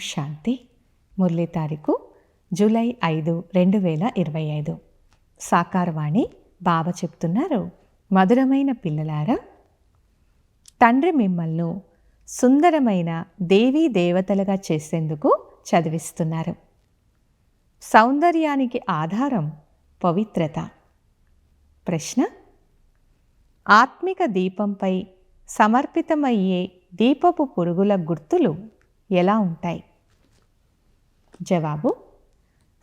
శాంతి. మురళీ తారీఖు జూలై 5, 2025. సాకారవాణి బాబా చెప్తున్నారు, మధురమైన పిల్లలారా, తండ్రి మిమ్మల్ని సుందరమైన దేవీ దేవతలుగా చేసేందుకు చదివిస్తున్నారు. సౌందర్యానికి ఆధారం పవిత్రత. ప్రశ్న: ఆత్మిక దీపంపై సమర్పితమయ్యే దీపపు పురుగుల గుర్తులు ఎలా ఉంటాయి? జవాబు: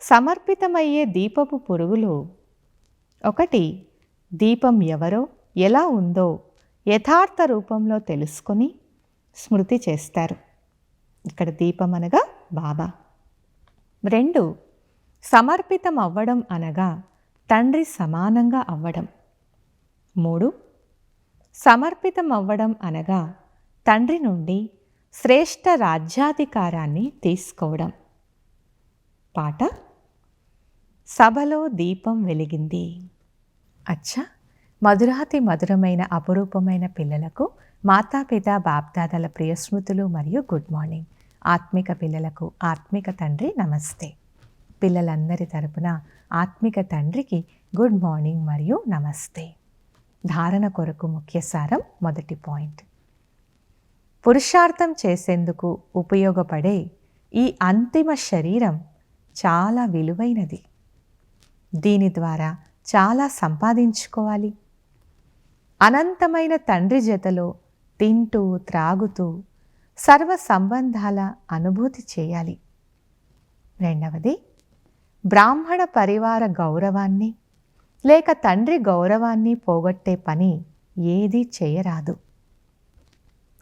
సమర్పితమయ్యే దీపపు పురుగులు 1. దీపం ఎవరో ఎలా ఉందో యథార్థ రూపంలో తెలుసుకొని స్మృతి చేస్తారు. ఇక్కడ దీపం అనగా బాబా. 2. సమర్పితం అవ్వడం అనగా తండ్రి సమానంగా అవ్వడం. 3. సమర్పితం అవ్వడం అనగా తండ్రి నుండి శ్రేష్ఠ రాజ్యాధికారాన్ని తీసుకోవడం. పాట: సభలో దీపం వెలిగింది. అచ్చా, మధురాతి మధురమైన అపురూపమైన పిల్లలకు మాతాపిత బాప్దాదాల ప్రియ స్మృతులు మరియు గుడ్ మార్నింగ్. ఆత్మిక పిల్లలకు ఆత్మిక తండ్రి నమస్తే. పిల్లలందరి తరపున ఆత్మిక తండ్రికి గుడ్ మార్నింగ్ మరియు నమస్తే. ధారణ కొరకు ముఖ్య సారం. మొదటి పాయింట్: పురుషార్థం చేసేందుకు ఉపయోగపడే ఈ అంతిమ శరీరం చాలా విలువైనది. దీని ద్వారా చాలా సంపాదించుకోవాలి. అనంతమైన తండ్రి జతలో తింటూ త్రాగుతూ సర్వ సంబంధాల అనుభూతి చేయాలి. 2. బ్రాహ్మణ పరివార గౌరవాన్ని లేక తండ్రి గౌరవాన్ని పోగొట్టే పని ఏదీ చేయరాదు.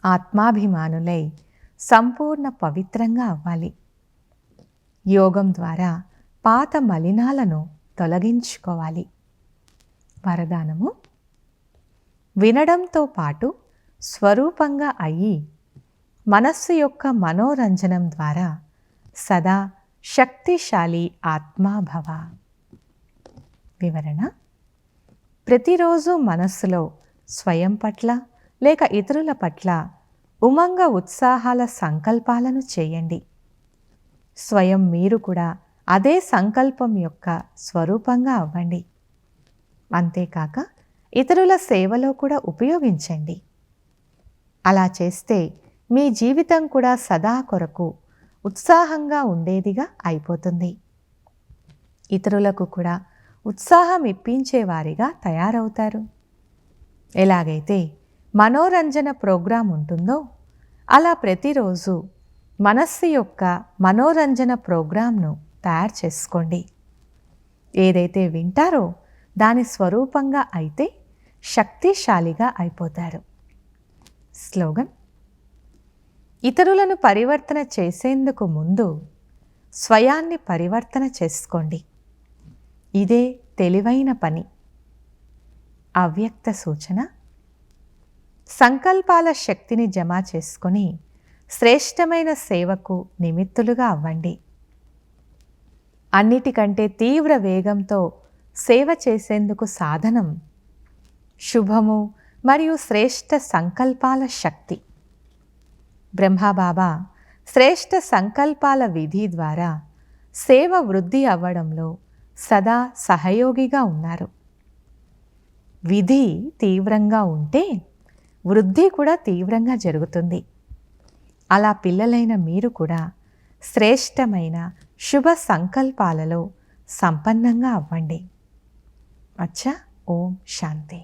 ఆత్మాభిమానులై సంపూర్ణ పవిత్రంగా అవ్వాలి. యోగం ద్వారా పాత మలినాలను తొలగించుకోవాలి. వరదానము: వినడంతో పాటు స్వరూపంగా అయ్యి మనస్సు యొక్క మనోరంజనం ద్వారా సదా శక్తిశాలి ఆత్మాభవ. వివరణ: ప్రతిరోజు మనస్సులో స్వయం పట్ల లేక ఇతరుల పట్ల ఉమంగ ఉత్సాహాల సంకల్పాలను చేయండి. స్వయం మీరు కూడా అదే సంకల్పం యొక్క స్వరూపంగా అవ్వండి. అంతేకాక ఇతరుల సేవలో కూడా ఉపయోగించండి. అలా చేస్తే మీ జీవితం కూడా సదా కొరకు ఉత్సాహంగా ఉండేదిగా అయిపోతుంది. ఇతరులకు కూడా ఉత్సాహం ఇప్పించేవారిగా తయారవుతారు. ఎలాగైతే మనోరంజన ప్రోగ్రాం ఉంటుందో అలా ప్రతిరోజు మనస్సు యొక్క మనోరంజన ప్రోగ్రాంను తయారు చేసుకోండి. ఏదైతే వింటారో దాని స్వరూపంగా అయితే శక్తిశాలిగా అయిపోతారు. స్లోగన్: ఇతరులను పరివర్తన చేసేందుకు ముందు స్వయాన్ని పరివర్తన చేసుకోండి. ఇదే తెలివైన పని. అవ్యక్త సూచన: సంకల్పాల శక్తిని జమ చేసుకొని శ్రేష్టమైన సేవకు నిమిత్తులుగా అవ్వండి. అన్నిటికంటే తీవ్ర వేగంతో సేవ చేసేందుకు సాధనం శుభము మరియు శ్రేష్ఠ సంకల్పాల శక్తి. బ్రహ్మబాబా శ్రేష్ఠ సంకల్పాల విధి ద్వారా సేవ వృద్ధి అవ్వడంలో సదా సహయోగిగా ఉన్నారు. విధి తీవ్రంగా ఉంటే వృద్ధి కూడా తీవ్రంగా జరుగుతుంది. అలా పిల్లలైన మీరు కూడా శ్రేష్టమైన శుభ సంకల్పాలలో సంపన్నంగా అవ్వండి. అచ్చా, ఓం శాంతి.